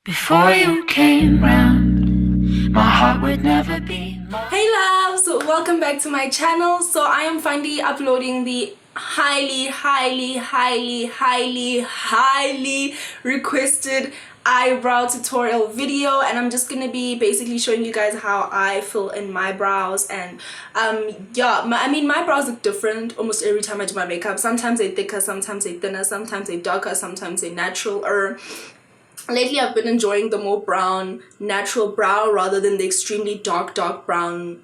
Before you came round, my heart would never be more. Hey loves, welcome back to my channel. So I am finally uploading the highly requested eyebrow tutorial video, and I'm just gonna be basically showing you guys how I fill in my brows. And yeah, my brows look different almost every time I do my makeup. Sometimes they're thicker, sometimes they're thinner, sometimes they're darker, sometimes they're natural. Lately I've been enjoying the more brown natural brow rather than the extremely dark brown,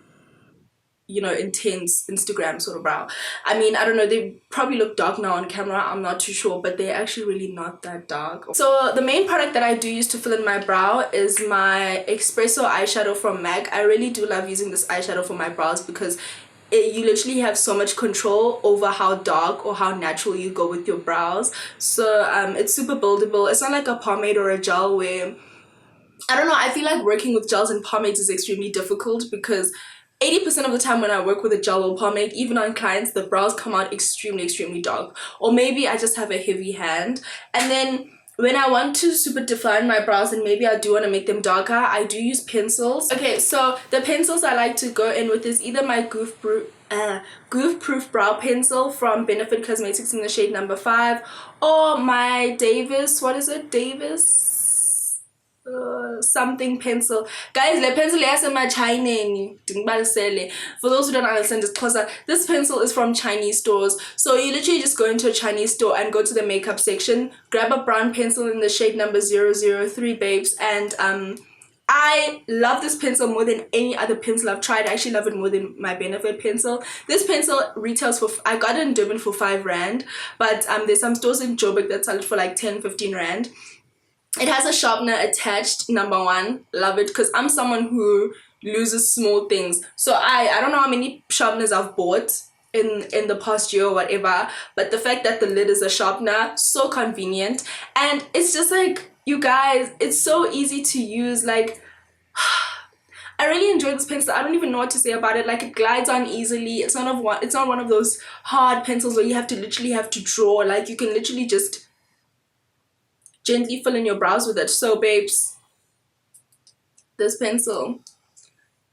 you know, intense Instagram sort of brow. I mean, I don't know, they probably look dark now on camera, I'm not too sure, but they're actually really not that dark. So the main product that I do use to fill in my brow is my Espresso eyeshadow from MAC. I really do love using this eyeshadow for my brows because you literally have so much control over how dark or how natural you go with your brows. So it's super buildable. It's not like a pomade or a gel where, I don't know, I feel like working with gels and pomades is extremely difficult because 80% of the time when I work with a gel or pomade, even on clients, the brows come out extremely dark. Or maybe I just have a heavy hand. And then when I want to super define my brows and maybe I do want to make them darker, I do use pencils. Okay, so the pencils I like to go in with is either my Goof Proof Brow Pencil from Benefit Cosmetics in the shade number 5, or my Davis, what is it? Davis? Something pencil. Guys, the pencil is in my Chinese. For those who don't understand this, because this pencil is from Chinese stores. So you literally just go into a Chinese store and go to the makeup section, grab a brown pencil in the shade number 003, babes, and I love this pencil more than any other pencil I've tried. I actually love it more than my Benefit pencil. This pencil retails for, I got it in Durban for 5 rand, but there's some stores in Joburg that sell it for like 10-15 rand. It has a sharpener attached, number 1. Love it, because I'm someone who loses small things. So I don't know how many sharpeners I've bought in the past year or whatever, but the fact that the lid is a sharpener, so convenient. And it's just like, you guys, it's so easy to use. Like, I really enjoy this pencil. I don't even know what to say about it. Like, it glides on easily. It's not one of those hard pencils where you literally have to draw. Like, you can literally just gently fill in your brows with it. So babes, this pencil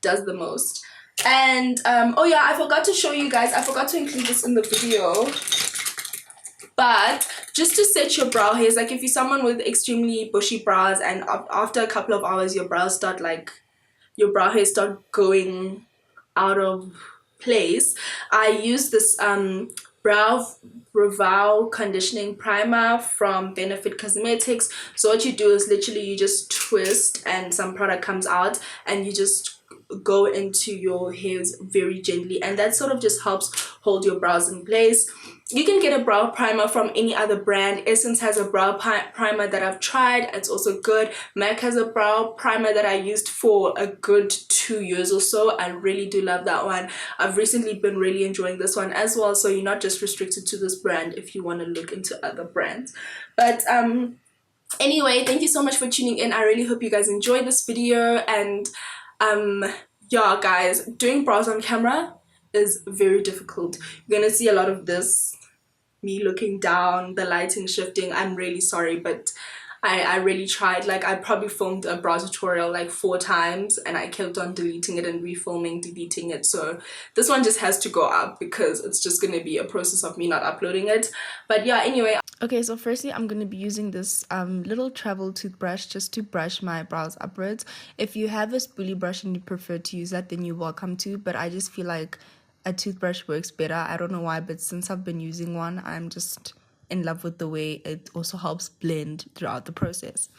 does the most. And oh yeah, I forgot to show you guys, I forgot to include this in the video, but just to set your brow hairs, like if you're someone with extremely bushy brows and after a couple of hours your brow hairs start going out of place, I use this Browvo conditioning primer from Benefit Cosmetics. So what you do is literally you just twist and some product comes out and you just go into your hairs very gently, and that sort of just helps hold your brows in place. You can get a brow primer from any other brand. Essence has a brow primer that I've tried, it's also good. MAC has a brow primer that I used for a good 2 years or so. I really do love that one. I've recently been really enjoying this one as well, so you're not just restricted to this brand if you want to look into other brands. But anyway, thank you so much for tuning in. I really hope you guys enjoyed this video. And yeah guys, doing brows on camera is very difficult. You're gonna see a lot of this, me looking down, the lighting shifting. I'm really sorry, but I really tried. Like, I probably filmed a brow tutorial like 4 times and I kept on deleting it and refilming, deleting it. So this one just has to go up because it's just gonna be a process of me not uploading it. But yeah, anyway. Okay, so firstly I'm going to be using this little travel toothbrush just to brush my brows upwards. If you have a spoolie brush and you prefer to use that, then you're welcome to, but I just feel like a toothbrush works better. I don't know why, but since I've been using one, I'm just in love with the way it also helps blend throughout the process.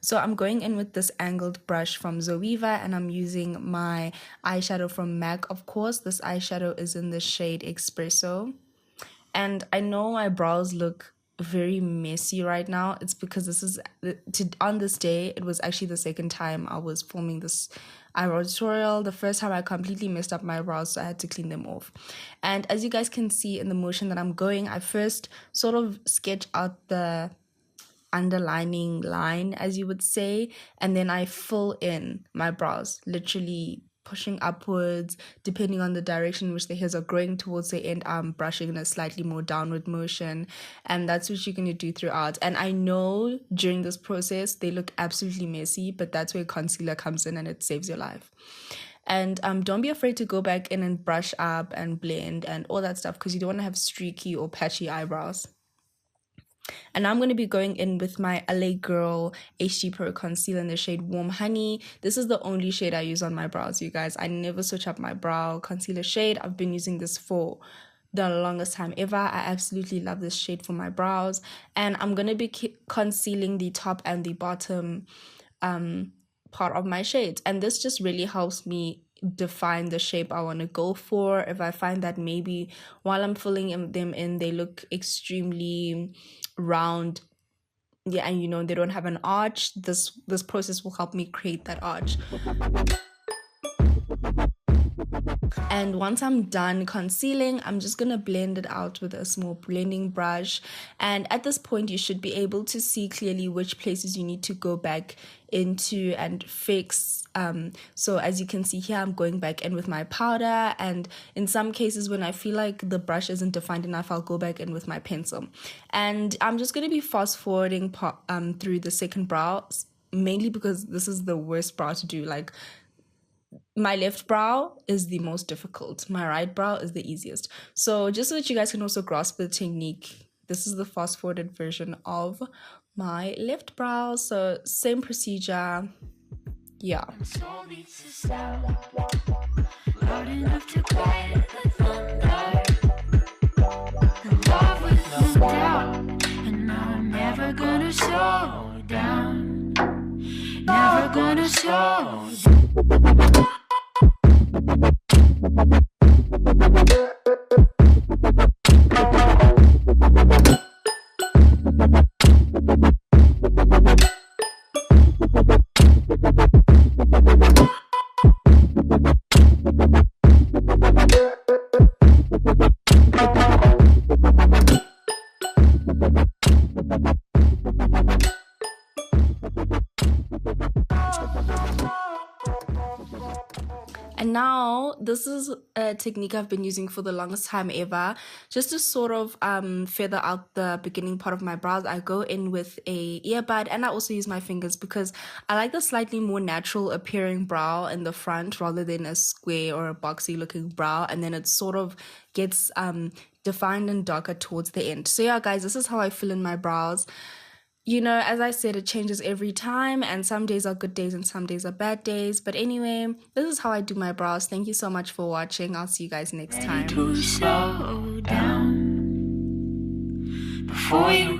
So I'm going in with this angled brush from Zoeva, and I'm using my eyeshadow from MAC. Of course, this eyeshadow is in the shade Espresso. And I know my brows look very messy right now. It's because this is on this day, it was actually the second time I was filming this eyebrow tutorial. The first time I completely messed up my brows, so I had to clean them off. And as you guys can see in the motion that I'm going, I first sort of sketch out the underlining line, as you would say, and then I fill in my brows, literally pushing upwards depending on the direction in which the hairs are growing towards the end. I'm brushing in a slightly more downward motion, and that's what you're going to do throughout. And I know during this process they look absolutely messy, but that's where concealer comes in and it saves your life. And don't be afraid to go back in and brush up and blend and all that stuff, because you don't want to have streaky or patchy eyebrows. And now I'm going to be going in with my LA Girl HD Pro Concealer in the shade Warm Honey. This is the only shade I use on my brows, you guys. I never switch up my brow concealer shade. I've been using this for the longest time ever. I absolutely love this shade for my brows. And I'm going to be concealing the top and the bottom part of my shades. And this just really helps me define the shape I want to go for. If I find that maybe while I'm filling them in, they look extremely round, yeah, and you know they don't have an arch, this process will help me create that arch. And once I'm done concealing, I'm just gonna blend it out with a small blending brush. And at this point you should be able to see clearly which places you need to go back into and fix. So as you can see here, I'm going back in with my powder, and in some cases when I feel like the brush isn't defined enough, I'll go back in with my pencil. And I'm just going to be fast forwarding through the second brow, mainly because this is the worst brow to do. Like, my left brow is the most difficult, my right brow is the easiest. So just so that you guys can also grasp the technique, this is the fast forwarded version of my left brow. So same procedure, yeah. Loud enough to quiet the thunder. Love with no doubt, and now I'm never gonna slow down. Never gonna slow down. And now this is a technique I've been using for the longest time ever, just to sort of feather out the beginning part of my brows. I go in with a earbud, and I also use my fingers because I like the slightly more natural appearing brow in the front rather than a square or a boxy looking brow, and then it sort of gets defined and darker towards the end. So yeah guys, this is how I fill in my brows. You know, as I said, it changes every time, and some days are good days and some days are bad days. But anyway, this is how I do my brows. Thank you so much for watching. I'll see you guys next time. To slow down before you